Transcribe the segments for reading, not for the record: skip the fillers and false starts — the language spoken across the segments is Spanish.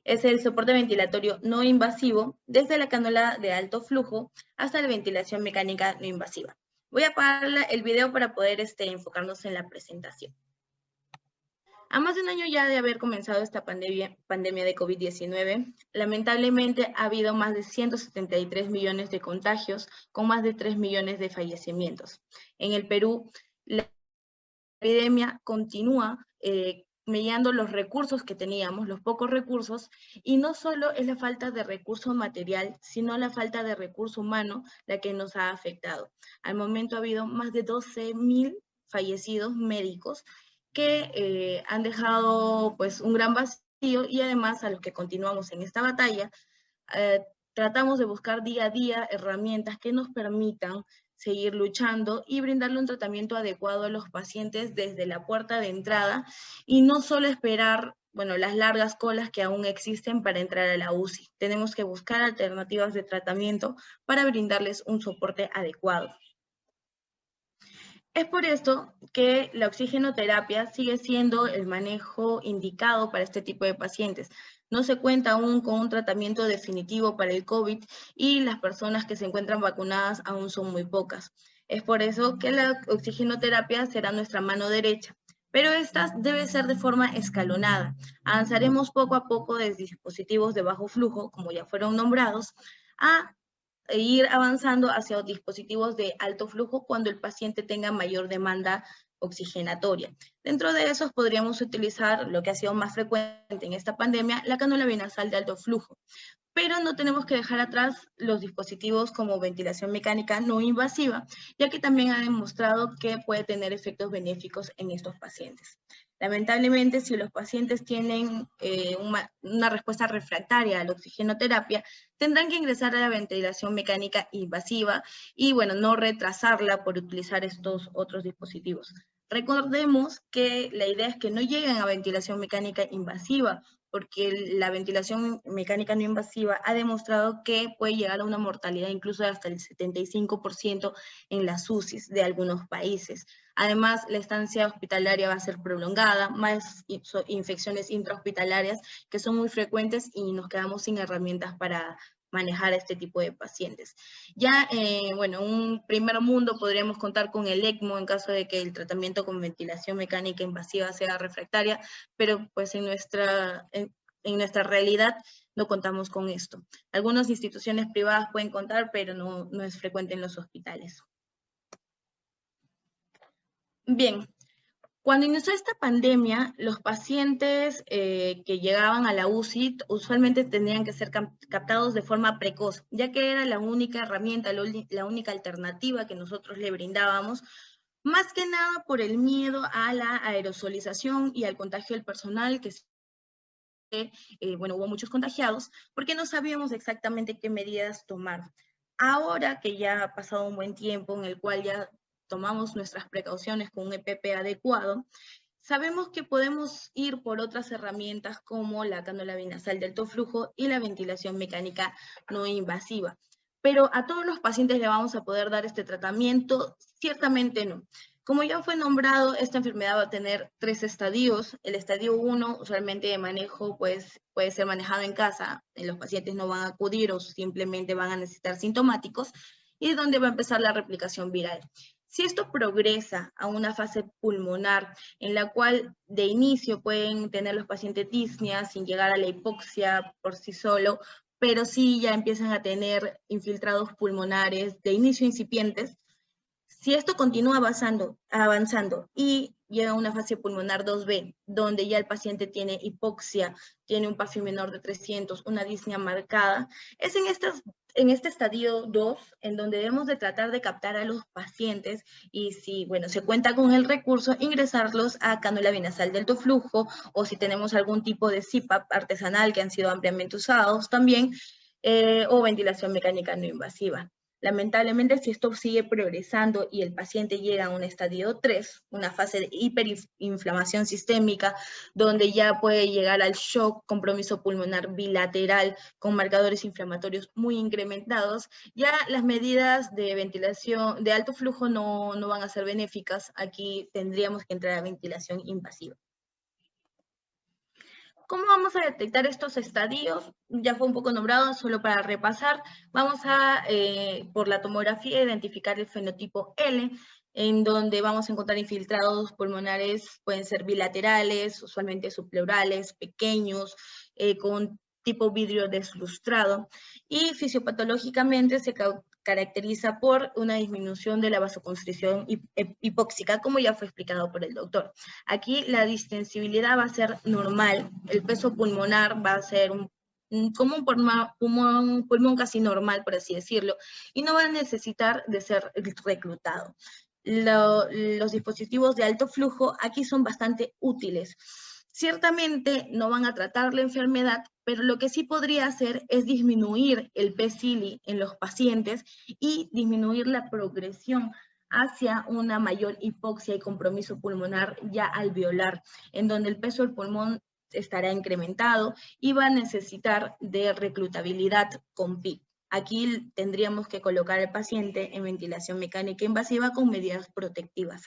Es el soporte ventilatorio no invasivo desde la cánula de alto flujo hasta la ventilación mecánica no invasiva. Voy a apagar el video para poder enfocarnos en la presentación. A más de un año ya de haber comenzado esta pandemia de COVID-19, lamentablemente ha habido más de 173 millones de contagios con más de 3 millones de fallecimientos. En el Perú, la epidemia continúa mediando los recursos que teníamos, los pocos recursos, y no solo es la falta de recurso material, sino la falta de recurso humano la que nos ha afectado. Al momento ha habido más de 12.000 fallecidos médicos que han dejado pues un gran vacío, y además a los que continuamos en esta batalla, tratamos de buscar día a día herramientas que nos permitan seguir luchando y brindarle un tratamiento adecuado a los pacientes desde la puerta de entrada y no solo esperar, bueno, las largas colas que aún existen para entrar a la UCI. Tenemos que buscar alternativas de tratamiento para brindarles un soporte adecuado. Es por esto que la oxigenoterapia sigue siendo el manejo indicado para este tipo de pacientes. No se cuenta aún con un tratamiento definitivo para el COVID y las personas que se encuentran vacunadas aún son muy pocas. Es por eso que la oxigenoterapia será nuestra mano derecha, pero esta debe ser de forma escalonada. Avanzaremos poco a poco desde dispositivos de bajo flujo, como ya fueron nombrados, a ir avanzando hacia dispositivos de alto flujo cuando el paciente tenga mayor demanda oxigenatoria. Dentro de esos podríamos utilizar lo que ha sido más frecuente en esta pandemia, la cánula binasal de alto flujo. Pero no tenemos que dejar atrás los dispositivos como ventilación mecánica no invasiva, ya que también ha demostrado que puede tener efectos benéficos en estos pacientes. Lamentablemente, si los pacientes tienen una respuesta refractaria a la oxigenoterapia, tendrán que ingresar a la ventilación mecánica invasiva y, bueno, no retrasarla por utilizar estos otros dispositivos. Recordemos que la idea es que no lleguen a ventilación mecánica invasiva, porque la ventilación mecánica no invasiva ha demostrado que puede llegar a una mortalidad incluso de hasta el 75% en las UCIs de algunos países. Además, la estancia hospitalaria va a ser prolongada, más infecciones intrahospitalarias que son muy frecuentes y nos quedamos sin herramientas para manejar este tipo de pacientes. Ya, bueno, en un primer mundo podríamos contar con el ECMO en caso de que el tratamiento con ventilación mecánica invasiva sea refractaria, pero pues en nuestra realidad no contamos con esto. Algunas instituciones privadas pueden contar, pero no es frecuente en los hospitales. Bien, cuando inició esta pandemia, los pacientes que llegaban a la UCI usualmente tenían que ser captados de forma precoz, ya que era la única herramienta, la única alternativa que nosotros le brindábamos, más que nada por el miedo a la aerosolización y al contagio del personal, que bueno, hubo muchos contagiados, porque no sabíamos exactamente qué medidas tomar. Ahora que ya ha pasado un buen tiempo en el cual ya tomamos nuestras precauciones con un EPP adecuado, sabemos que podemos ir por otras herramientas como la cánula binasal de alto flujo y la ventilación mecánica no invasiva. Pero a todos los pacientes le vamos a poder dar este tratamiento, ciertamente no. Como ya fue nombrado, esta enfermedad va a tener 3 estadios. El estadio 1, usualmente de manejo, pues, puede ser manejado en casa. Los pacientes no van a acudir o simplemente van a necesitar sintomáticos, y donde va a empezar la replicación viral. Si esto progresa a una fase pulmonar, en la cual de inicio pueden tener los pacientes disnea sin llegar a la hipoxia por sí solo, pero sí ya empiezan a tener infiltrados pulmonares de inicio incipientes. Si esto continúa avanzando y llega a una fase pulmonar 2B, donde ya el paciente tiene hipoxia, tiene un PAFI menor de 300, una disnea marcada, es en este estadio 2 en donde debemos de tratar de captar a los pacientes y, si, bueno, se cuenta con el recurso, ingresarlos a cánula binasal de alto flujo, o si tenemos algún tipo de CPAP artesanal que han sido ampliamente usados también, o ventilación mecánica no invasiva. Lamentablemente, si esto sigue progresando y el paciente llega a un estadio 3, una fase de hiperinflamación sistémica, donde ya puede llegar al shock, compromiso pulmonar bilateral con marcadores inflamatorios muy incrementados, ya las medidas de ventilación de alto flujo no van a ser benéficas. Aquí tendríamos que entrar a ventilación invasiva. ¿Cómo vamos a detectar estos estadios? Ya fue un poco nombrado, solo para repasar. Vamos a, por la tomografía, identificar el fenotipo L, en donde vamos a encontrar infiltrados pulmonares, pueden ser bilaterales, usualmente subpleurales, pequeños, con tipo vidrio deslustrado, y fisiopatológicamente se caracteriza por una disminución de la vasoconstricción hipóxica, como ya fue explicado por el doctor. Aquí la distensibilidad va a ser normal, el peso pulmonar va a ser como un pulmón casi normal, por así decirlo, y no va a necesitar de ser reclutado. Los dispositivos de alto flujo aquí son bastante útiles. Ciertamente no van a tratar la enfermedad, pero lo que sí podría hacer es disminuir el P-Cili en los pacientes y disminuir la progresión hacia una mayor hipoxia y compromiso pulmonar ya alveolar, en donde el peso del pulmón estará incrementado y va a necesitar de reclutabilidad con PIC. Aquí tendríamos que colocar al paciente en ventilación mecánica invasiva con medidas protectivas.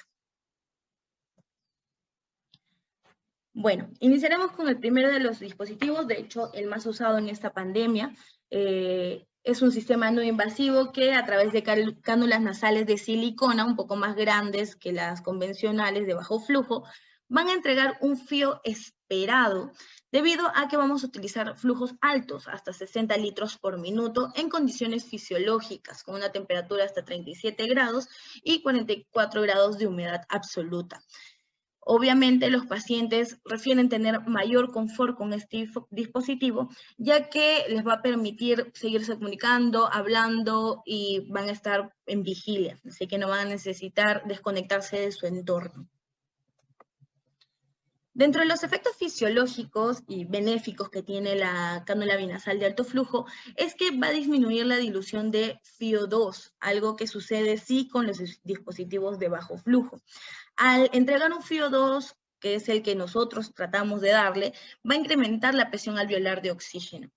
Bueno, iniciaremos con el primero de los dispositivos, de hecho el más usado en esta pandemia. Es un sistema no invasivo que a través de cánulas nasales de silicona, un poco más grandes que las convencionales de bajo flujo, van a entregar un fío esperado, debido a que vamos a utilizar flujos altos, hasta 60 litros por minuto, en condiciones fisiológicas, con una temperatura hasta 37 grados y 44 grados de humedad absoluta. Obviamente los pacientes refieren tener mayor confort con este dispositivo, ya que les va a permitir seguirse comunicando, hablando y van a estar en vigilia, así que no van a necesitar desconectarse de su entorno. Dentro de los efectos fisiológicos y benéficos que tiene la cánula binasal de alto flujo es que va a disminuir la dilución de FiO2, algo que sucede sí con los dispositivos de bajo flujo. Al entregar un FiO2, que es el que nosotros tratamos de darle, va a incrementar la presión alveolar de oxígeno.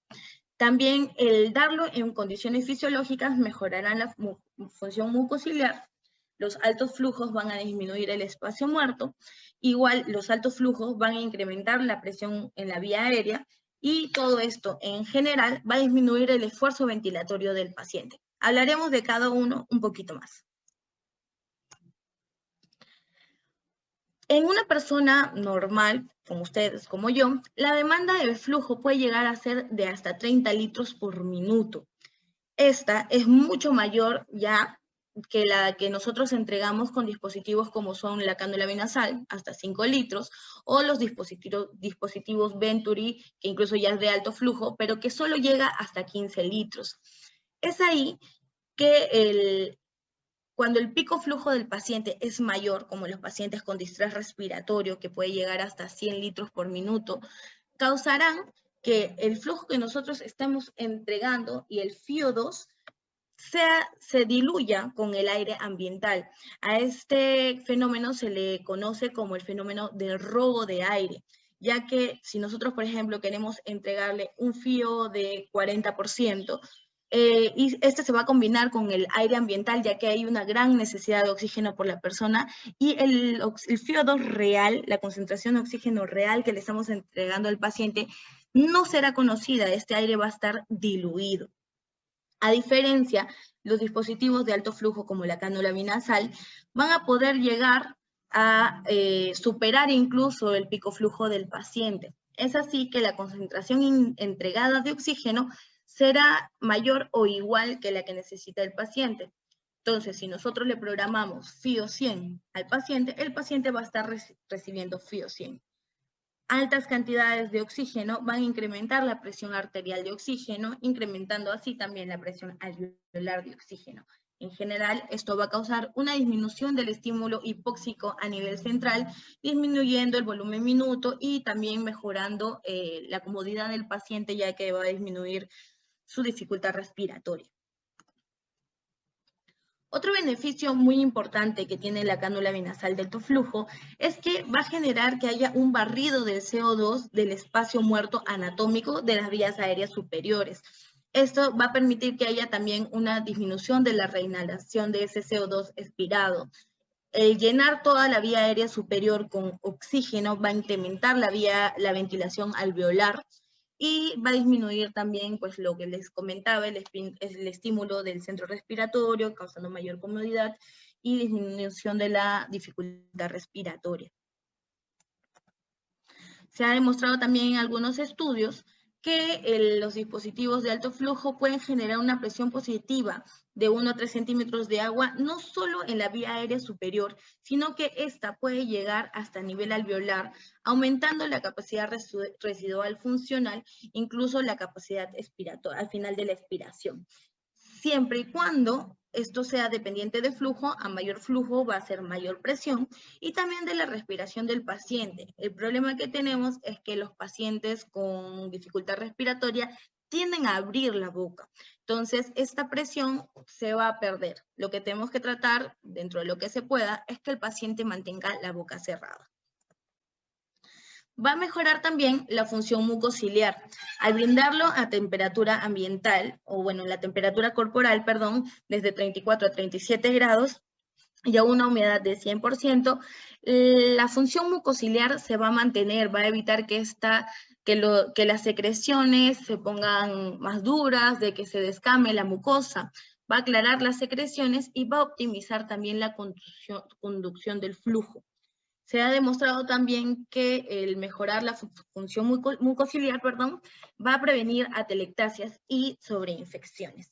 También el darlo en condiciones fisiológicas mejorará la función mucociliar. Los altos flujos van a disminuir el espacio muerto. Igual los altos flujos van a incrementar la presión en la vía aérea y todo esto en general va a disminuir el esfuerzo ventilatorio del paciente. Hablaremos de cada uno un poquito más. En una persona normal, como ustedes, como yo, la demanda de flujo puede llegar a ser de hasta 30 litros por minuto. Esta es mucho mayor ya que la que nosotros entregamos con dispositivos como son la cánula binasal, hasta 5 litros, o los dispositivos Venturi, que incluso ya es de alto flujo, pero que solo llega hasta 15 litros. Es ahí que cuando el pico flujo del paciente es mayor, como los pacientes con distrés respiratorio, que puede llegar hasta 100 litros por minuto, causarán que el flujo que nosotros estamos entregando y el FiO2 se diluya con el aire ambiental. A este fenómeno se le conoce como el fenómeno del robo de aire, ya que si nosotros, por ejemplo, queremos entregarle un FiO de 40%, y este se va a combinar con el aire ambiental, ya que hay una gran necesidad de oxígeno por la persona, y el FiO2 real, la concentración de oxígeno real que le estamos entregando al paciente, no será conocida, este aire va a estar diluido. A diferencia, los dispositivos de alto flujo como la cánula binasal van a poder llegar a superar incluso el pico flujo del paciente. Es así que la concentración entregada de oxígeno será mayor o igual que la que necesita el paciente. Entonces, si nosotros le programamos FiO 100 al paciente, el paciente va a estar recibiendo FiO 100. Altas cantidades de oxígeno van a incrementar la presión arterial de oxígeno, incrementando así también la presión alveolar de oxígeno. En general, esto va a causar una disminución del estímulo hipóxico a nivel central, disminuyendo el volumen minuto y también mejorando la comodidad del paciente, ya que va a disminuir su dificultad respiratoria. Otro beneficio muy importante que tiene la cánula binasal de alto flujo es que va a generar que haya un barrido del CO2 del espacio muerto anatómico de las vías aéreas superiores. Esto va a permitir que haya también una disminución de la reinhalación de ese CO2 expirado. El llenar toda la vía aérea superior con oxígeno va a incrementar la ventilación alveolar y va a disminuir también, pues, lo que les comentaba, el estímulo del centro respiratorio, causando mayor comodidad y disminución de la dificultad respiratoria. Se ha demostrado también en algunos estudios que los dispositivos de alto flujo pueden generar una presión positiva de 1 a 3 centímetros de agua, no solo en la vía aérea superior, sino que esta puede llegar hasta el nivel alveolar, aumentando la capacidad residual funcional, incluso la capacidad expiratoria al final de la expiración. Siempre y cuando esto sea dependiente de flujo, a mayor flujo va a ser mayor presión y también de la respiración del paciente. El problema que tenemos es que los pacientes con dificultad respiratoria tienden a abrir la boca. Entonces, esta presión se va a perder. Lo que tenemos que tratar, dentro de lo que se pueda, es que el paciente mantenga la boca cerrada. Va a mejorar también la función mucociliar. Al brindarlo a temperatura ambiental, o bueno, la temperatura corporal, perdón, desde 34 a 37 grados, y a una humedad de 100%, la función mucociliar se va a mantener, va a evitar que las secreciones se pongan más duras, de que se descame la mucosa, va a aclarar las secreciones y va a optimizar también la conducción del flujo. Se ha demostrado también que el mejorar la función mucociliar, va a prevenir atelectasias y sobreinfecciones.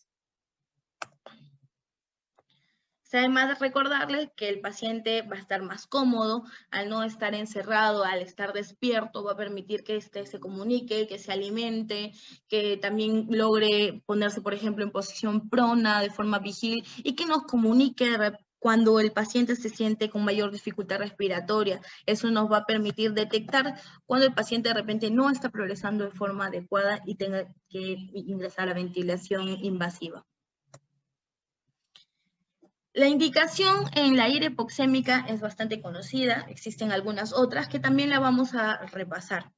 Además, recordarles que el paciente va a estar más cómodo al no estar encerrado, al estar despierto, va a permitir que se comunique, que se alimente, que también logre ponerse, por ejemplo, en posición prona de forma vigil y que nos comunique cuando el paciente se siente con mayor dificultad respiratoria. Eso nos va a permitir detectar cuando el paciente de repente no está progresando de forma adecuada y tenga que ingresar a la ventilación invasiva. La indicación en la ira hipoxémica es bastante conocida, existen algunas otras que también la vamos a repasar.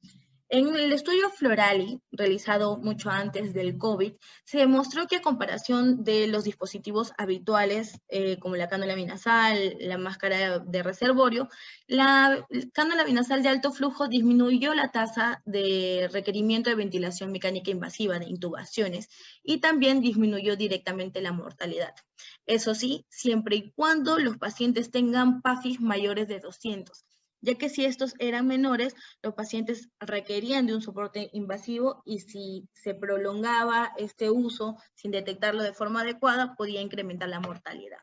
En el estudio Florali, realizado mucho antes del COVID, se demostró que a comparación de los dispositivos habituales, como la cánula binasal, la máscara de reservorio, la cánula binasal de alto flujo disminuyó la tasa de requerimiento de ventilación mecánica invasiva, de intubaciones, y también disminuyó directamente la mortalidad. Eso sí, siempre y cuando los pacientes tengan PAFIs mayores de 200. Ya que si estos eran menores, los pacientes requerían de un soporte invasivo y si se prolongaba este uso sin detectarlo de forma adecuada, podía incrementar la mortalidad.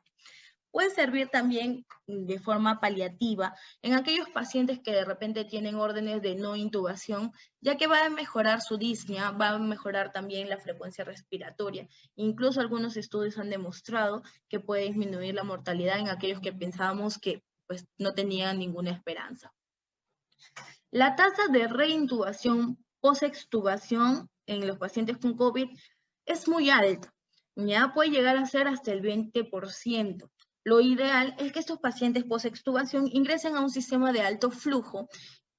Puede servir también de forma paliativa en aquellos pacientes que de repente tienen órdenes de no intubación, ya que va a mejorar su disnea, va a mejorar también la frecuencia respiratoria. Incluso algunos estudios han demostrado que puede disminuir la mortalidad en aquellos que pensábamos que pues no tenían ninguna esperanza. La tasa de reintubación post-extubación en los pacientes con COVID es muy alta, ya puede llegar a ser hasta el 20%. Lo ideal es que estos pacientes post-extubación ingresen a un sistema de alto flujo,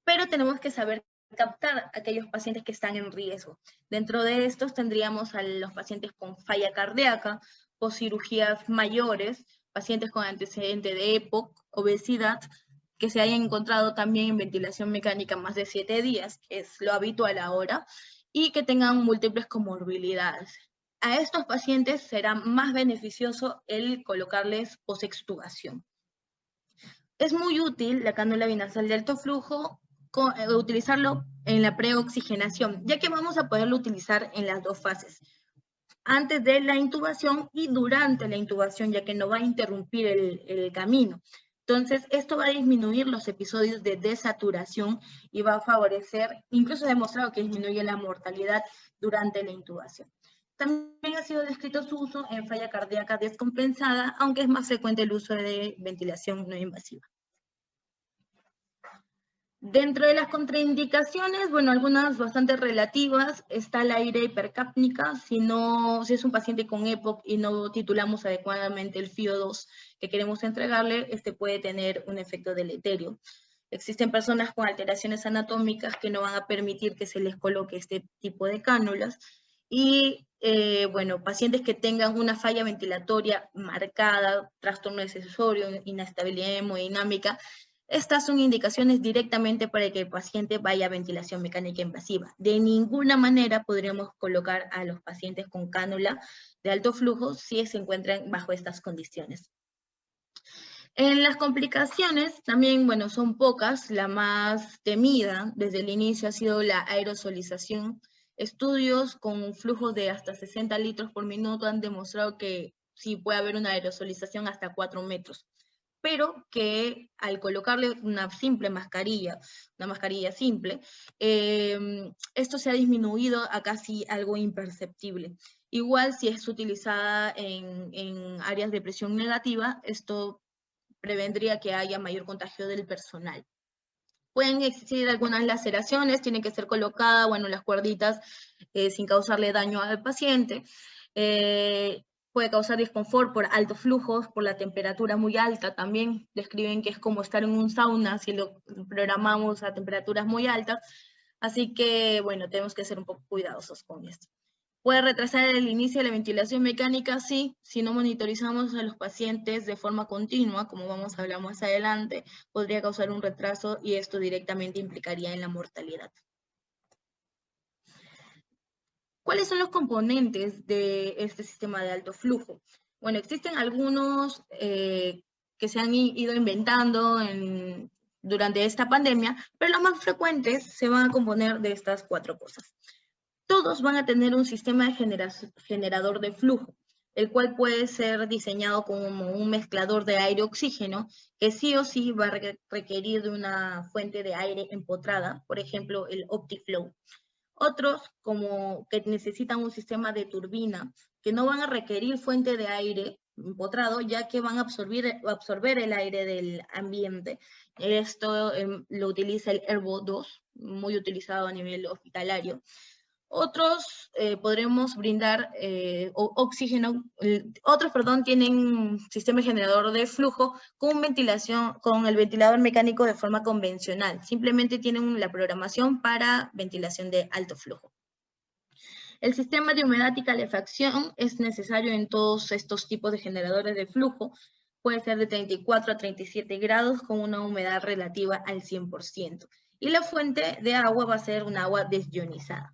pero tenemos que saber captar a aquellos pacientes que están en riesgo. Dentro de estos tendríamos a los pacientes con falla cardíaca, postcirugías mayores, pacientes con antecedente de EPOC, obesidad, que se hayan encontrado también en ventilación mecánica más de 7 días, que es lo habitual ahora, y que tengan múltiples comorbilidades. A estos pacientes será más beneficioso el colocarles posextubación. Es muy útil la cánula binasal de alto flujo utilizarlo en la preoxigenación, ya que vamos a poderlo utilizar en las dos fases, antes de la intubación y durante la intubación, ya que no va a interrumpir el camino. Entonces, esto va a disminuir los episodios de desaturación y va a favorecer, incluso ha demostrado que disminuye la mortalidad durante la intubación. También ha sido descrito su uso en falla cardíaca descompensada, aunque es más frecuente el uso de ventilación no invasiva. Dentro de las contraindicaciones, bueno, algunas bastante relativas, está la ira hipercápnica, si es un paciente con EPOC y no titulamos adecuadamente el FiO2 que queremos entregarle, este puede tener un efecto deleterio. Existen personas con alteraciones anatómicas que no van a permitir que se les coloque este tipo de cánulas. Y bueno, pacientes que tengan una falla ventilatoria marcada, trastorno decisorio, inestabilidad hemodinámica, estas son indicaciones directamente para que el paciente vaya a ventilación mecánica invasiva. De ninguna manera podríamos colocar a los pacientes con cánula de alto flujo si se encuentran bajo estas condiciones. En las complicaciones también, bueno, son pocas. La más temida desde el inicio ha sido la aerosolización. Estudios con flujos de hasta 60 litros por minuto han demostrado que sí puede haber una aerosolización hasta 4 metros, pero que al colocarle una simple mascarilla, una mascarilla simple, esto se ha disminuido a casi algo imperceptible. Igual si es utilizada en áreas de presión negativa, esto prevendría que haya mayor contagio del personal. Pueden existir algunas laceraciones, tienen que ser colocadas, bueno, las cuerditas sin causarle daño al paciente. Puede causar desconfort por altos flujos, por la temperatura muy alta también. Describen que es como estar en un sauna si lo programamos a temperaturas muy altas. Así que, bueno, tenemos que ser un poco cuidadosos con esto. Puede retrasar el inicio de la ventilación mecánica, sí, si no monitorizamos a los pacientes de forma continua, como vamos a hablar más adelante, podría causar un retraso y esto directamente implicaría en la mortalidad. ¿Cuáles son los componentes de este sistema de alto flujo? Bueno, existen algunos que se han ido inventando durante esta pandemia, pero los más frecuentes se van a componer de estas 4 cosas. Todos van a tener un sistema de generador de flujo, el cual puede ser diseñado como un mezclador de aire-oxígeno, que sí o sí va a requerir de una fuente de aire empotrada, por ejemplo, el OptiFlow. Otros, como que necesitan un sistema de turbina, que no van a requerir fuente de aire empotrado, ya que van a absorber el aire del ambiente. Esto lo utiliza el Airvo 2, muy utilizado a nivel hospitalario. Otros podremos brindar oxígeno, otros, perdón, tienen sistema generador de flujo con ventilación, con el ventilador mecánico de forma convencional. Simplemente tienen la programación para ventilación de alto flujo. El sistema de humedad y calefacción es necesario en todos estos tipos de generadores de flujo. Puede ser de 34 a 37 grados con una humedad relativa al 100%. Y la fuente de agua va a ser un agua desionizada.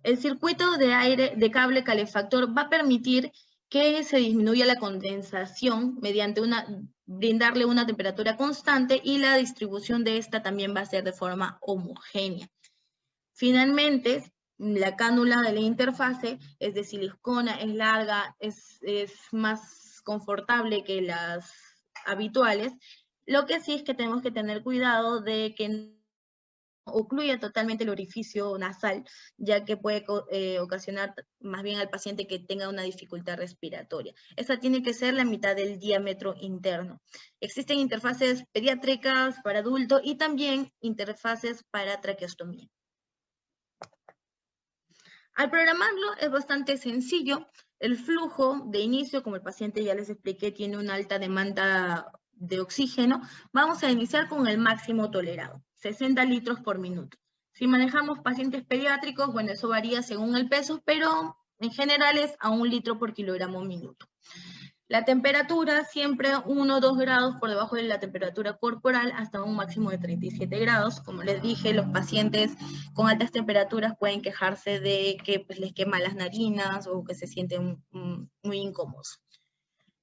El circuito de aire de cable calefactor va a permitir que se disminuya la condensación mediante brindarle una temperatura constante y la distribución de esta también va a ser de forma homogénea. Finalmente, la cánula de la interfase es de silicona, es larga, es más confortable que las habituales. Lo que sí es que tenemos que tener cuidado de que ocluye totalmente el orificio nasal, ya que puede ocasionar más bien al paciente que tenga una dificultad respiratoria. Esa tiene que ser la mitad del diámetro interno. Existen interfaces pediátricas para adultos y también interfaces para traqueostomía. Al programarlo es bastante sencillo. El flujo de inicio, como el paciente ya les expliqué, tiene una alta demanda de oxígeno. Vamos a iniciar con el máximo tolerado, 60 litros por minuto. Si manejamos pacientes pediátricos, bueno, eso varía según el peso, pero en general es a 1 litro por kilogramo minuto. La temperatura siempre 1 o 2 grados por debajo de la temperatura corporal hasta un máximo de 37 grados. Como les dije, los pacientes con altas temperaturas pueden quejarse de que pues, les queman las narinas o que se sienten muy incómodos.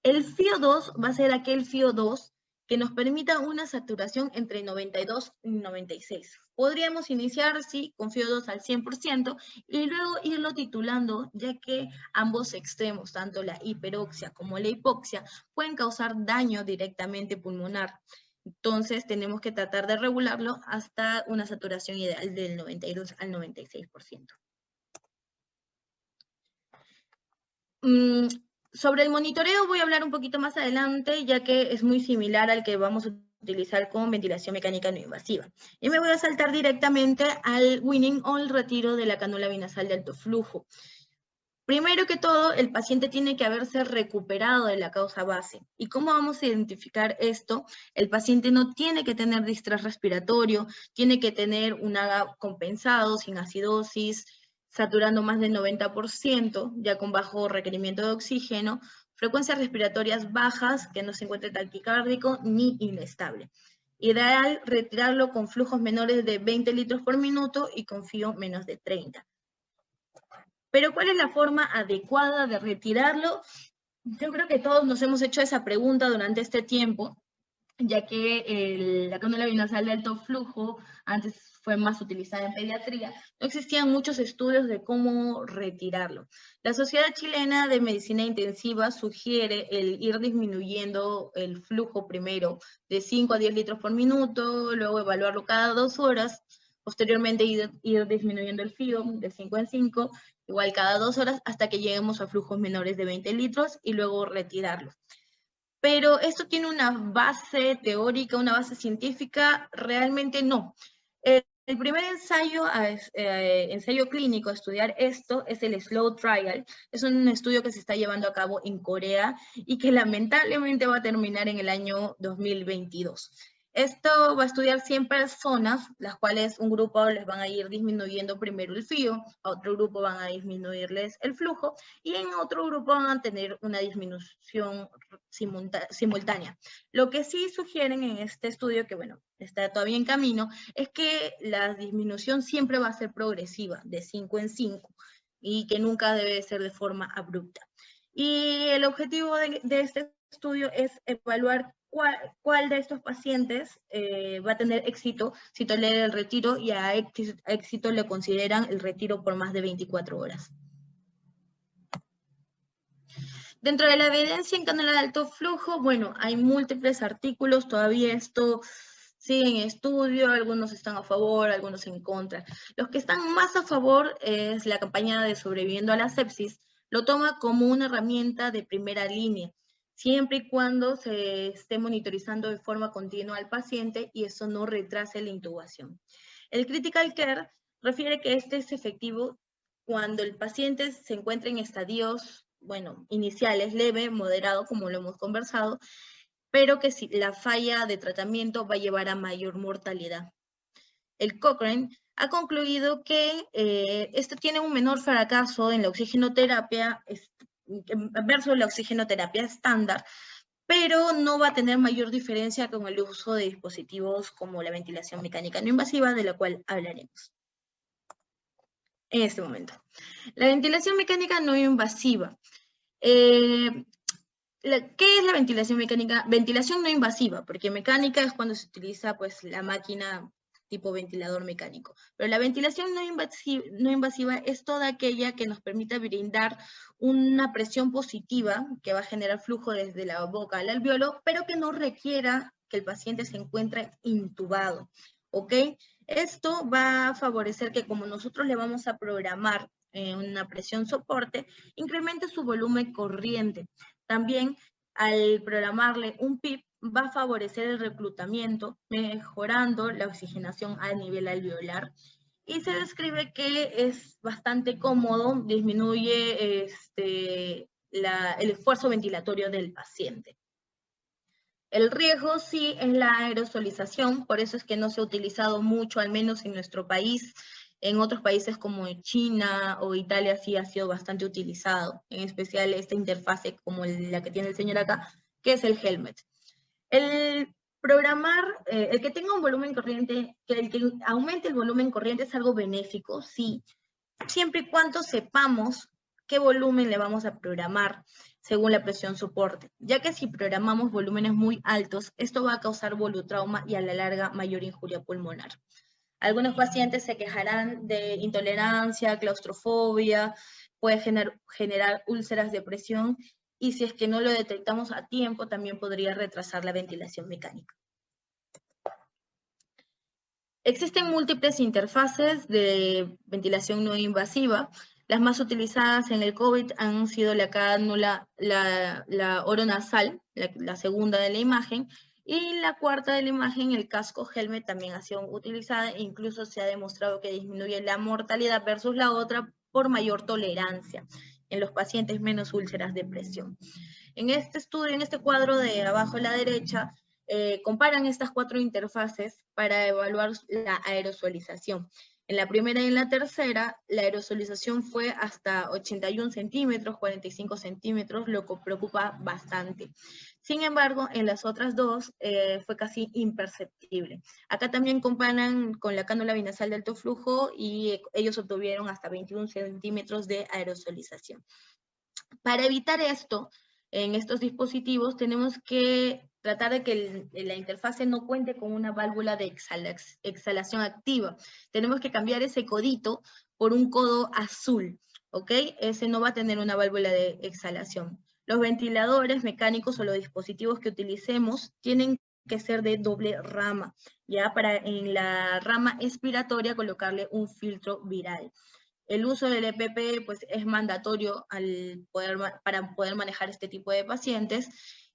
El FiO2 va a ser aquel FiO2 que nos permita una saturación entre 92 y 96. Podríamos iniciar, sí, con FiO2 al 100% y luego irlo titulando, ya que ambos extremos, tanto la hiperoxia como la hipoxia, pueden causar daño directamente pulmonar. Entonces, tenemos que tratar de regularlo hasta una saturación ideal del 92 al 96%. Sobre el monitoreo voy a hablar un poquito más adelante, ya que es muy similar al que vamos a utilizar con ventilación mecánica no invasiva. Y me voy a saltar directamente al weaning o el retiro de la cánula binasal de alto flujo. Primero que todo, el paciente tiene que haberse recuperado de la causa base. ¿Y cómo vamos a identificar esto? El paciente no tiene que tener distrés respiratorio, tiene que tener un AGA compensado, sin acidosis, saturando más del 90%, ya con bajo requerimiento de oxígeno, frecuencias respiratorias bajas, que no se encuentre taquicárdico ni inestable. Ideal retirarlo con flujos menores de 20 litros por minuto y con FIO menos de 30. Pero ¿cuál es la forma adecuada de retirarlo? Yo creo que todos nos hemos hecho esa pregunta durante este tiempo, ya que la cánula vinasal de alto flujo antes fue más utilizada en pediatría, no existían muchos estudios de cómo retirarlo. La Sociedad Chilena de Medicina Intensiva sugiere el ir disminuyendo el flujo primero de 5 a 10 litros por minuto, luego evaluarlo cada 2 horas, posteriormente ir disminuyendo el FIO de 5 en 5, igual cada 2 horas, hasta que lleguemos a flujos menores de 20 litros y luego retirarlo. Pero esto tiene una base teórica, una base científica, realmente no. El primer ensayo clínico a estudiar esto es el Slow Trial. Es un estudio que se está llevando a cabo en Corea y que lamentablemente va a terminar en el año 2022. Esto va a estudiar 100 personas, las cuales un grupo les van a ir disminuyendo primero el FIO, a otro grupo van a disminuirles el flujo y en otro grupo van a tener una disminución simultánea. Lo que sí sugieren en este estudio, que bueno, está todavía en camino, es que la disminución siempre va a ser progresiva, de 5 en 5, y que nunca debe ser de forma abrupta. Y el objetivo de este estudio es evaluar cuál de estos pacientes va a tener éxito si tolera el retiro, y a éxito le consideran el retiro por más de 24 horas. Dentro de la evidencia en cánula de alto flujo, bueno, hay múltiples artículos, todavía esto sigue en estudio, algunos están a favor, algunos en contra. Los que están más a favor es la campaña de Sobreviviendo a la Sepsis, lo toma como una herramienta de primera línea, siempre y cuando se esté monitorizando de forma continua al paciente y eso no retrase la intubación. El Critical Care refiere que este es efectivo cuando el paciente se encuentra en estadios, bueno, iniciales, leve, moderado, como lo hemos conversado, pero que si la falla de tratamiento va a llevar a mayor mortalidad. El Cochrane ha concluido que esto tiene un menor fracaso en la oxigenoterapia versus la oxigenoterapia estándar, pero no va a tener mayor diferencia con el uso de dispositivos como la ventilación mecánica no invasiva, de la cual hablaremos en este momento. La ventilación mecánica no invasiva. ¿Qué es la ventilación mecánica? Ventilación no invasiva, porque mecánica es cuando se utiliza pues, la máquina tipo ventilador mecánico. Pero la ventilación no invasiva es toda aquella que nos permita brindar una presión positiva que va a generar flujo desde la boca al alveolo, pero que no requiera que el paciente se encuentre intubado, ¿ok? Esto va a favorecer que como nosotros le vamos a programar una presión soporte, incremente su volumen corriente. También al programarle un PIP va a favorecer el reclutamiento, mejorando la oxigenación a nivel alveolar. Y se describe que es bastante cómodo, disminuye el esfuerzo ventilatorio del paciente. El riesgo sí es la aerosolización, por eso es que no se ha utilizado mucho, al menos en nuestro país. En otros países como China o Italia sí ha sido bastante utilizado, en especial esta interfase como la que tiene el señor acá, que es el helmet. El programar, el que tenga un volumen corriente, que el que aumente el volumen corriente es algo benéfico, sí, siempre y cuando sepamos qué volumen le vamos a programar según la presión soporte, ya que si programamos volúmenes muy altos, esto va a causar volutrauma y a la larga mayor injuria pulmonar. Algunos pacientes se quejarán de intolerancia, claustrofobia, puede generar úlceras de presión, y si es que no lo detectamos a tiempo, también podría retrasar la ventilación mecánica. Existen múltiples interfaces de ventilación no invasiva. Las más utilizadas en el COVID han sido la cánula, la oronasal, la segunda de la imagen, y la cuarta de la imagen, el casco helmet, también ha sido utilizada e incluso se ha demostrado que disminuye la mortalidad versus la otra por mayor tolerancia en los pacientes menos úlceras de presión. En este estudio, en este cuadro de abajo a la derecha, comparan estas 4 interfaces para evaluar la aerosolización. En la primera y en la tercera, la aerosolización fue hasta 81 centímetros, 45 centímetros, lo que preocupa bastante. Sin embargo, en las otras dos fue casi imperceptible. Acá también comparan con la cánula binasal de alto flujo y ellos obtuvieron hasta 21 centímetros de aerosolización. Para evitar esto, en estos dispositivos tenemos que tratar de que la interfase no cuente con una válvula de exhalación activa. Tenemos que cambiar ese codito por un codo azul, ¿ok? Ese no va a tener una válvula de exhalación. Los ventiladores mecánicos o los dispositivos que utilicemos tienen que ser de doble rama, ya para en la rama expiratoria colocarle un filtro viral. El uso del EPP pues, es mandatorio para poder manejar este tipo de pacientes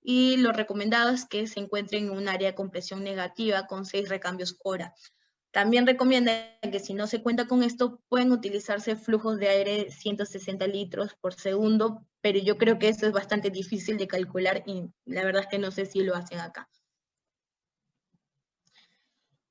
y lo recomendado es que se encuentren en un área con presión negativa con 6 recambios hora. También recomiendan que si no se cuenta con esto, pueden utilizarse flujos de aire 160 litros por segundo, pero yo creo que eso es bastante difícil de calcular y la verdad es que no sé si lo hacen acá.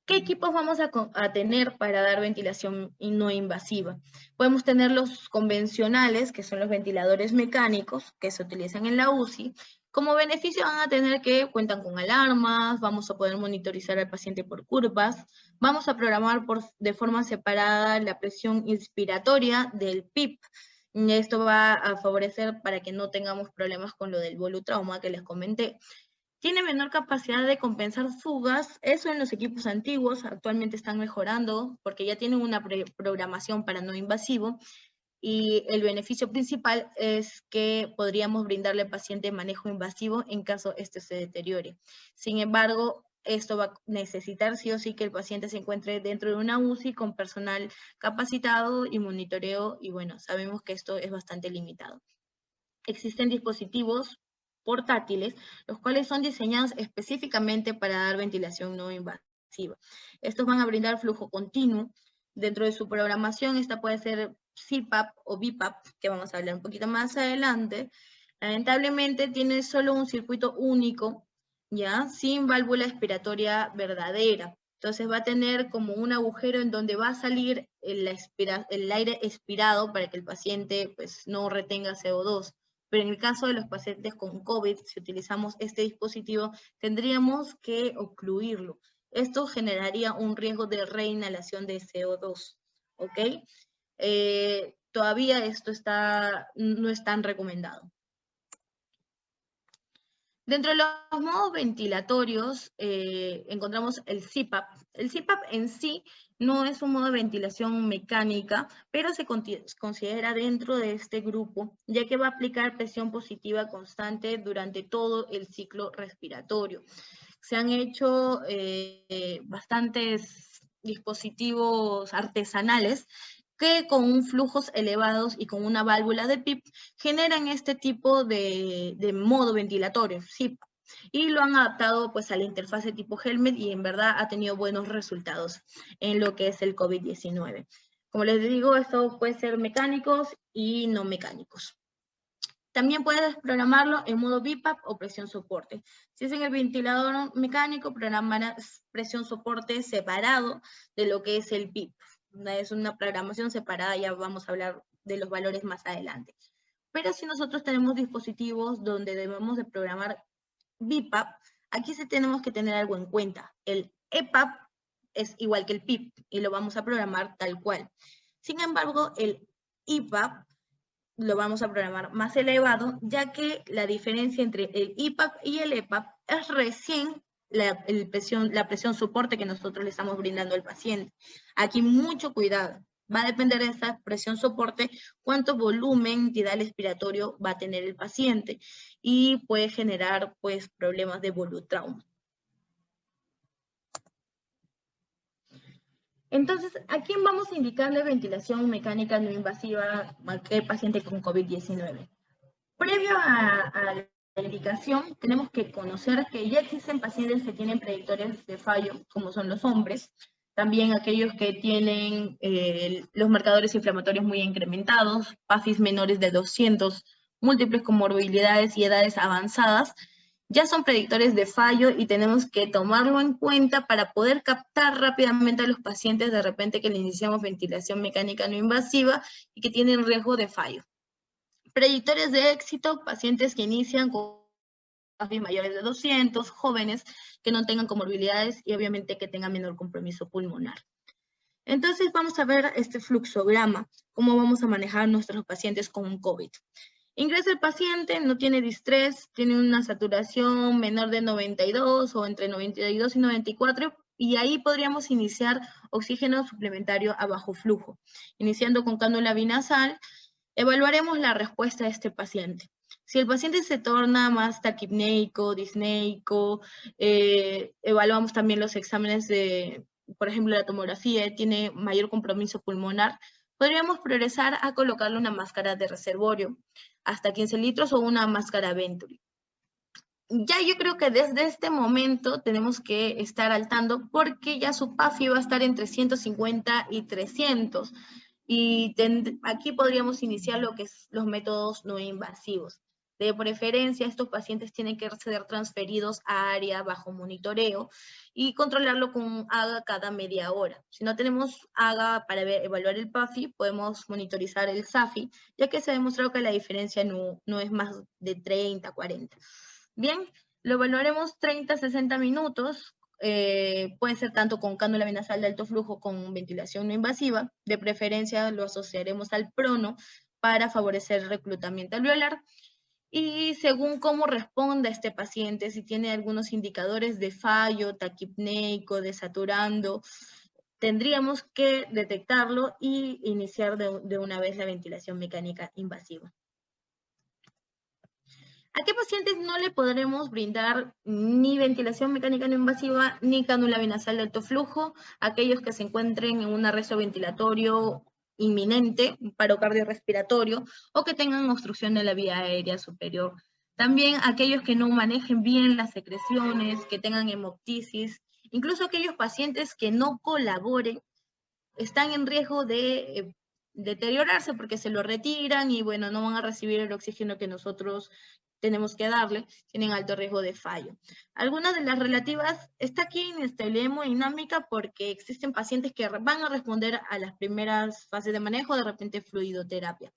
¿Qué equipos vamos a tener para dar ventilación no invasiva? Podemos tener los convencionales, que son los ventiladores mecánicos, que se utilizan en la UCI. Como beneficio van a tener que cuentan con alarmas, vamos a poder monitorizar al paciente por curvas, vamos a programar de forma separada la presión inspiratoria del PIP. Esto va a favorecer para que no tengamos problemas con lo del volutrauma que les comenté. Tiene menor capacidad de compensar fugas, eso en los equipos antiguos, actualmente están mejorando porque ya tienen una programación para no invasivo y el beneficio principal es que podríamos brindarle al paciente manejo invasivo en caso este se deteriore. Sin embargo, esto va a necesitar sí o sí que el paciente se encuentre dentro de una UCI con personal capacitado y monitoreo y bueno, sabemos que esto es bastante limitado. Existen dispositivos portátiles, los cuales son diseñados específicamente para dar ventilación no invasiva. Estos van a brindar flujo continuo. Dentro de su programación, esta puede ser CPAP o BiPAP, que vamos a hablar un poquito más adelante. Lamentablemente tiene solo un circuito único, ¿ya? Sin válvula expiratoria verdadera. Entonces va a tener como un agujero en donde va a salir el aire expirado para que el paciente pues, no retenga CO2. Pero en el caso de los pacientes con COVID, si utilizamos este dispositivo, tendríamos que ocluirlo. Esto generaría un riesgo de reinhalación de CO2, ¿ok? Todavía esto no es tan recomendado. Dentro de los modos ventilatorios encontramos el CPAP. El CPAP en sí no es un modo de ventilación mecánica, pero se considera dentro de este grupo, ya que va a aplicar presión positiva constante durante todo el ciclo respiratorio. Se han hecho bastantes dispositivos artesanales que con flujos elevados y con una válvula de PIP generan este tipo de modo ventilatorio, ¿sí? Y lo han adaptado pues a la interfase tipo Helmet y en verdad ha tenido buenos resultados en lo que es el COVID-19. Como les digo, esto puede ser mecánicos y no mecánicos. También puedes programarlo en modo BiPAP o presión soporte. Si es en el ventilador mecánico, programar presión soporte separado de lo que es el PIP. Es una programación separada, ya vamos a hablar de los valores más adelante. Pero si nosotros tenemos dispositivos donde debemos de programar BiPAP, aquí sí tenemos que tener algo en cuenta. El EPAP es igual que el PIP y lo vamos a programar tal cual. Sin embargo, el IPAP lo vamos a programar más elevado, ya que la diferencia entre el IPAP y el EPAP es recién la presión soporte que nosotros le estamos brindando al paciente. Aquí mucho cuidado. Va a depender de esa presión soporte, cuánto volumen tidal expiratorio va a tener el paciente y puede generar pues problemas de volutrauma. Entonces, ¿a quién vamos a indicarle ventilación mecánica no invasiva a qué paciente con COVID-19? Previo a la indicación, tenemos que conocer que ya existen pacientes que tienen predictores de fallo, como son los hombres, también aquellos que tienen los marcadores inflamatorios muy incrementados, PAFIs menores de 200, múltiples comorbilidades y edades avanzadas, ya son predictores de fallo y tenemos que tomarlo en cuenta para poder captar rápidamente a los pacientes de repente que le iniciamos ventilación mecánica no invasiva y que tienen riesgo de fallo. Predictores de éxito, pacientes que inician con mayores de 200, jóvenes que no tengan comorbilidades y obviamente que tengan menor compromiso pulmonar. Entonces vamos a ver este fluxograma, cómo vamos a manejar nuestros pacientes con COVID. Ingresa el paciente, no tiene distrés, tiene una saturación menor de 92 o entre 92 y 94, y ahí podríamos iniciar oxígeno suplementario a bajo flujo. Iniciando con cánula binasal, evaluaremos la respuesta de este paciente. Si el paciente se torna más taquipneico, disneico, evaluamos también los exámenes de, por ejemplo, la tomografía, tiene mayor compromiso pulmonar, podríamos progresar a colocarle una máscara de reservorio, hasta 15 litros o una máscara Venturi. Ya yo creo que desde este momento tenemos que estar al tanto porque ya su PAFI va a estar entre 150 y 300. Y aquí podríamos iniciar lo que es los métodos no invasivos. De preferencia, estos pacientes tienen que ser transferidos a área bajo monitoreo y controlarlo con AGA cada media hora. Si no tenemos AGA para evaluar el PAFI, podemos monitorizar el SAFI, ya que se ha demostrado que la diferencia no es más de 30, 40. Bien, lo evaluaremos 30, 60 minutos. Puede ser tanto con cánula binasal de alto flujo con ventilación no invasiva. De preferencia lo asociaremos al prono para favorecer el reclutamiento alveolar. Y según cómo responda este paciente, si tiene algunos indicadores de fallo, taquipneico, desaturando, tendríamos que detectarlo y iniciar de una vez la ventilación mecánica invasiva. ¿A qué pacientes no le podremos brindar ni ventilación mecánica no invasiva ni cánula binasal de alto flujo? Aquellos que se encuentren en un arresto ventilatorio inminente, un paro cardiorrespiratorio, o que tengan obstrucción de la vía aérea superior. También aquellos que no manejen bien las secreciones, que tengan hemoptisis, incluso aquellos pacientes que no colaboren, están en riesgo de deteriorarse porque se lo retiran y bueno, no van a recibir el oxígeno que nosotros tenemos que darle, tienen alto riesgo de fallo. Algunas de las relativas, está aquí inestabilidad hemodinámica porque existen pacientes que van a responder a las primeras fases de manejo, de repente fluidoterapia.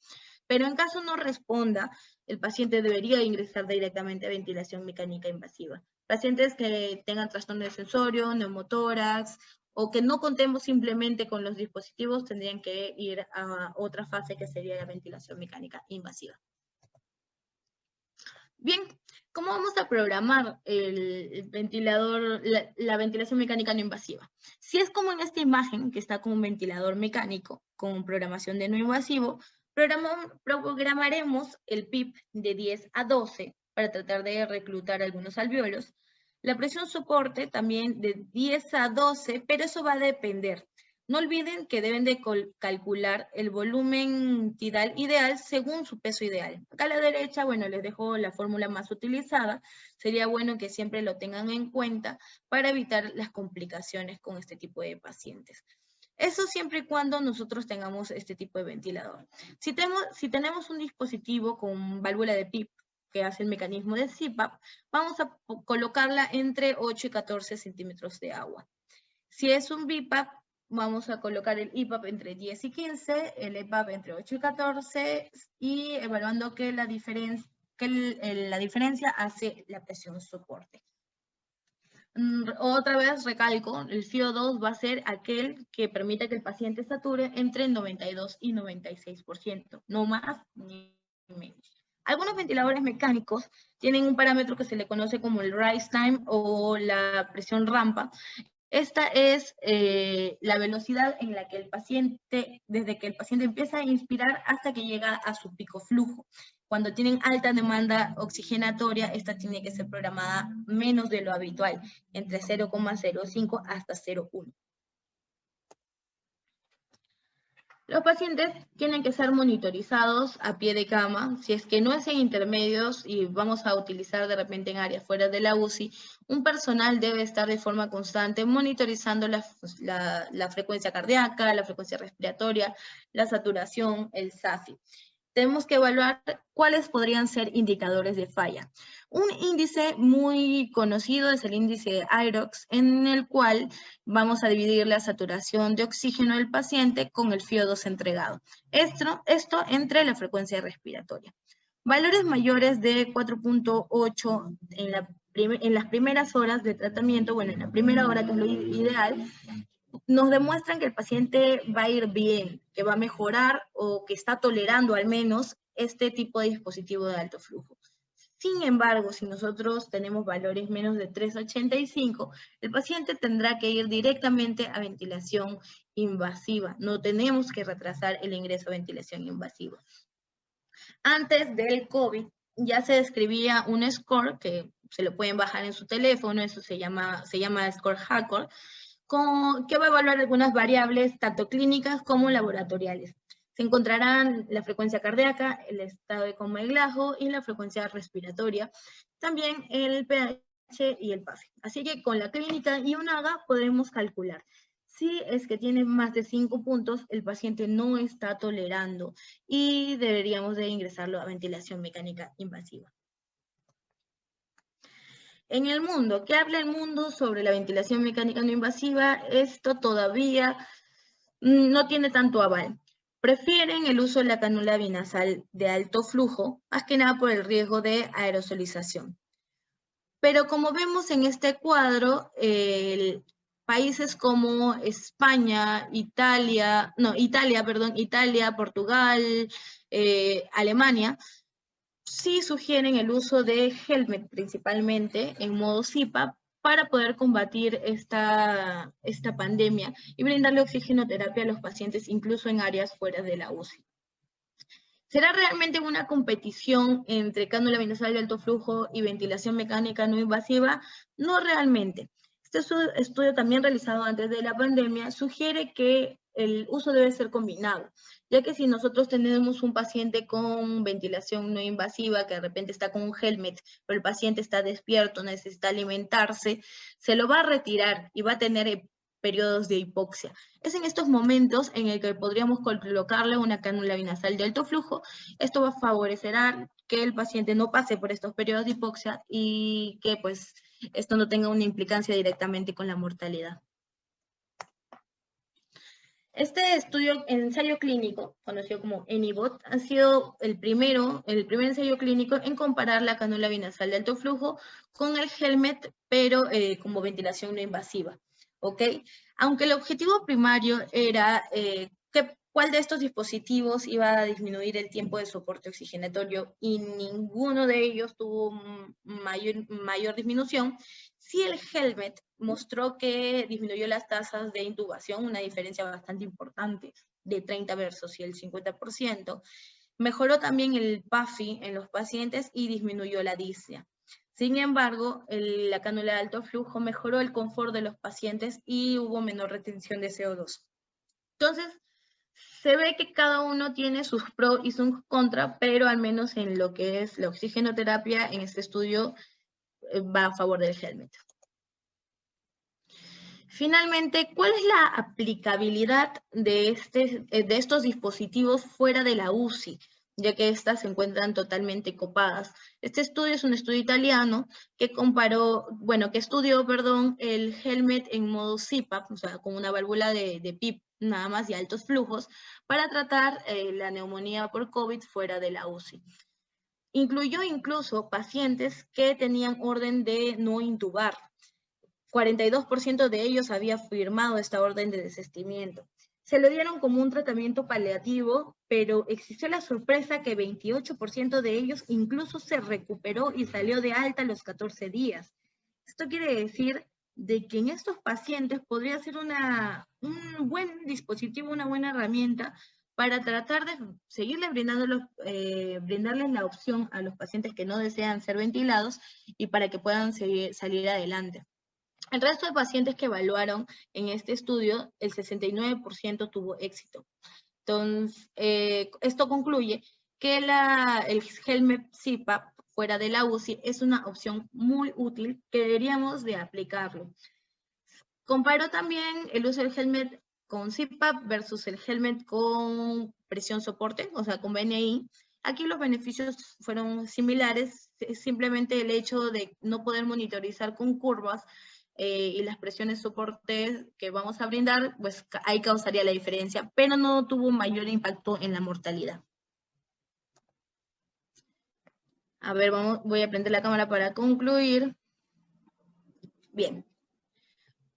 Pero en caso no responda, el paciente debería ingresar directamente a ventilación mecánica invasiva. Pacientes que tengan trastorno de sensorio, neumotórax, o que no contemos simplemente con los dispositivos, tendrían que ir a otra fase que sería la ventilación mecánica invasiva. Bien, ¿cómo vamos a programar el ventilador, la ventilación mecánica no invasiva? Si es como en esta imagen, que está con un ventilador mecánico, con programación de no invasivo, programaremos el PIP de 10 a 12 para tratar de reclutar algunos alvéolos. La presión soporte también de 10 a 12, pero eso va a depender. No olviden que deben de calcular el volumen tidal ideal según su peso ideal. Acá a la derecha, bueno, les dejo la fórmula más utilizada. Sería bueno que siempre lo tengan en cuenta para evitar las complicaciones con este tipo de pacientes. Eso siempre y cuando nosotros tengamos este tipo de ventilador. Si tenemos un dispositivo con válvula de PIP que hace el mecanismo de CPAP, vamos a colocarla entre 8 y 14 centímetros de agua. Si es un BiPAP, vamos a colocar el IPAP entre 10 y 15, el EPAP entre 8 y 14, y evaluando que la diferencia hace la presión soporte. Otra vez recalco, el FiO2 va a ser aquel que permite que el paciente sature entre 92 y 96%, no más ni menos. Algunos ventiladores mecánicos tienen un parámetro que se le conoce como el rise time o la presión rampa. Esta es la velocidad en la que el paciente, desde que el paciente empieza a inspirar hasta que llega a su pico flujo. Cuando tienen alta demanda oxigenatoria, esta tiene que ser programada menos de lo habitual, entre 0,05 hasta 0,1. Los pacientes tienen que ser monitorizados a pie de cama. Si es que no es en intermedios y vamos a utilizar de repente en áreas fuera de la UCI, un personal debe estar de forma constante monitorizando la frecuencia cardíaca, la frecuencia respiratoria, la saturación, el SAFI. tenemos que evaluar cuáles podrían ser indicadores de falla. Un índice muy conocido es el índice IROX, en el cual vamos a dividir la saturación de oxígeno del paciente con el FiO2 entregado. Esto entre la frecuencia respiratoria. Valores mayores de 4.8 en las primeras horas de tratamiento, bueno, en la primera hora, que es lo ideal, nos demuestran que el paciente va a ir bien, que va a mejorar o que está tolerando al menos este tipo de dispositivo de alto flujo. Sin embargo, si nosotros tenemos valores menos de 3,85, el paciente tendrá que ir directamente a ventilación invasiva. No tenemos que retrasar el ingreso a ventilación invasiva. Antes del COVID ya se describía un score que se lo pueden bajar en su teléfono, eso se llama Score Hacker, que va a evaluar algunas variables, tanto clínicas como laboratoriales. Se encontrarán la frecuencia cardíaca, el estado de coma y glajo y la frecuencia respiratoria, también el pH y el PAFI. Así que con la clínica y un AGA podemos calcular. Si es que tiene más de 5 puntos, el paciente no está tolerando y deberíamos de ingresarlo a ventilación mecánica invasiva. En el mundo, ¿qué habla el mundo sobre la ventilación mecánica no invasiva? Esto todavía no tiene tanto aval. Prefieren el uso de la cánula binasal de alto flujo, más que nada por el riesgo de aerosolización. Pero como vemos en este cuadro, países como España, Italia, Portugal, Alemania, sí sugieren el uso de helmet principalmente en modo CPAP para poder combatir esta pandemia y brindarle oxigenoterapia a los pacientes incluso en áreas fuera de la UCI. ¿Será realmente una competición entre cánula binasal de alto flujo y ventilación mecánica no invasiva? No realmente. Este estudio también realizado antes de la pandemia sugiere que el uso debe ser combinado, ya que si nosotros tenemos un paciente con ventilación no invasiva que de repente está con un helmet, pero el paciente está despierto, necesita alimentarse, se lo va a retirar y va a tener periodos de hipoxia. Es en estos momentos en el que podríamos colocarle una cánula binasal de alto flujo. Esto va a favorecer que el paciente no pase por estos periodos de hipoxia y que pues esto no tenga una implicancia directamente con la mortalidad. Este estudio, ensayo clínico, conocido como ENIBOT, ha sido el primer ensayo clínico en comparar la cánula binasal de alto flujo con el helmet, pero como ventilación no invasiva. ¿Ok? Aunque el objetivo primario era cuál de estos dispositivos iba a disminuir el tiempo de soporte oxigenatorio y ninguno de ellos tuvo mayor disminución, sí el helmet mostró que disminuyó las tasas de intubación, una diferencia bastante importante de 30 versus el 50%. Mejoró también el PAFI en los pacientes y disminuyó la disnea. Sin embargo, la cánula de alto flujo mejoró el confort de los pacientes y hubo menor retención de CO2. Entonces, se ve que cada uno tiene sus pros y sus contras, pero al menos en lo que es la oxigenoterapia, en este estudio va a favor del helmet. Finalmente, ¿cuál es la aplicabilidad de estos dispositivos fuera de la UCI? Ya que estas se encuentran totalmente copadas. Este estudio es un estudio italiano que estudió, el helmet en modo CPAP, o sea, con una válvula de PIP nada más y altos flujos, para tratar la neumonía por COVID fuera de la UCI. Incluyó incluso pacientes que tenían orden de no intubar. 42% de ellos había firmado esta orden de desistimiento. Se lo dieron como un tratamiento paliativo, pero existió la sorpresa que 28% de ellos incluso se recuperó y salió de alta a los 14 días. Esto quiere decir de que en estos pacientes podría ser un buen dispositivo, una buena herramienta para tratar de seguirle brindarles la opción a los pacientes que no desean ser ventilados y para que puedan salir adelante. El resto de pacientes que evaluaron en este estudio, el 69% tuvo éxito. Entonces, esto concluye que el helmet CPAP fuera de la UCI es una opción muy útil que deberíamos de aplicarlo. Comparó también el uso del helmet con CPAP versus el helmet con presión soporte, o sea, con BNI, Aquí los beneficios fueron similares, simplemente el hecho de no poder monitorizar con curvas y las presiones soporte que vamos a brindar, pues ahí causaría la diferencia, pero no tuvo mayor impacto en la mortalidad. A ver, voy a prender la cámara para concluir. Bien.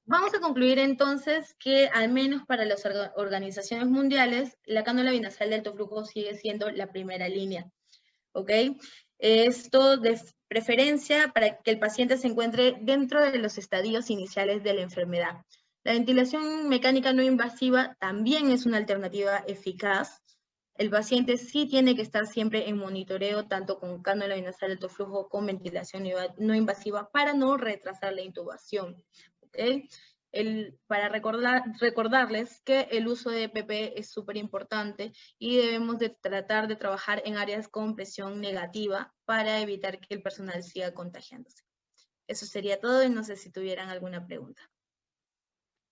Vamos a concluir entonces que al menos para las organizaciones mundiales, la cánula binasal de alto flujo sigue siendo la primera línea, ¿ok? Esto de preferencia para que el paciente se encuentre dentro de los estadios iniciales de la enfermedad. La ventilación mecánica no invasiva también es una alternativa eficaz. El paciente sí tiene que estar siempre en monitoreo, tanto con cánula binasal de alto flujo con ventilación no invasiva, para no retrasar la intubación. ¿Okay? Para recordarles que el uso de EPP es súper importante y debemos de tratar de trabajar en áreas con presión negativa para evitar que el personal siga contagiándose. Eso sería todo y no sé si tuvieran alguna pregunta.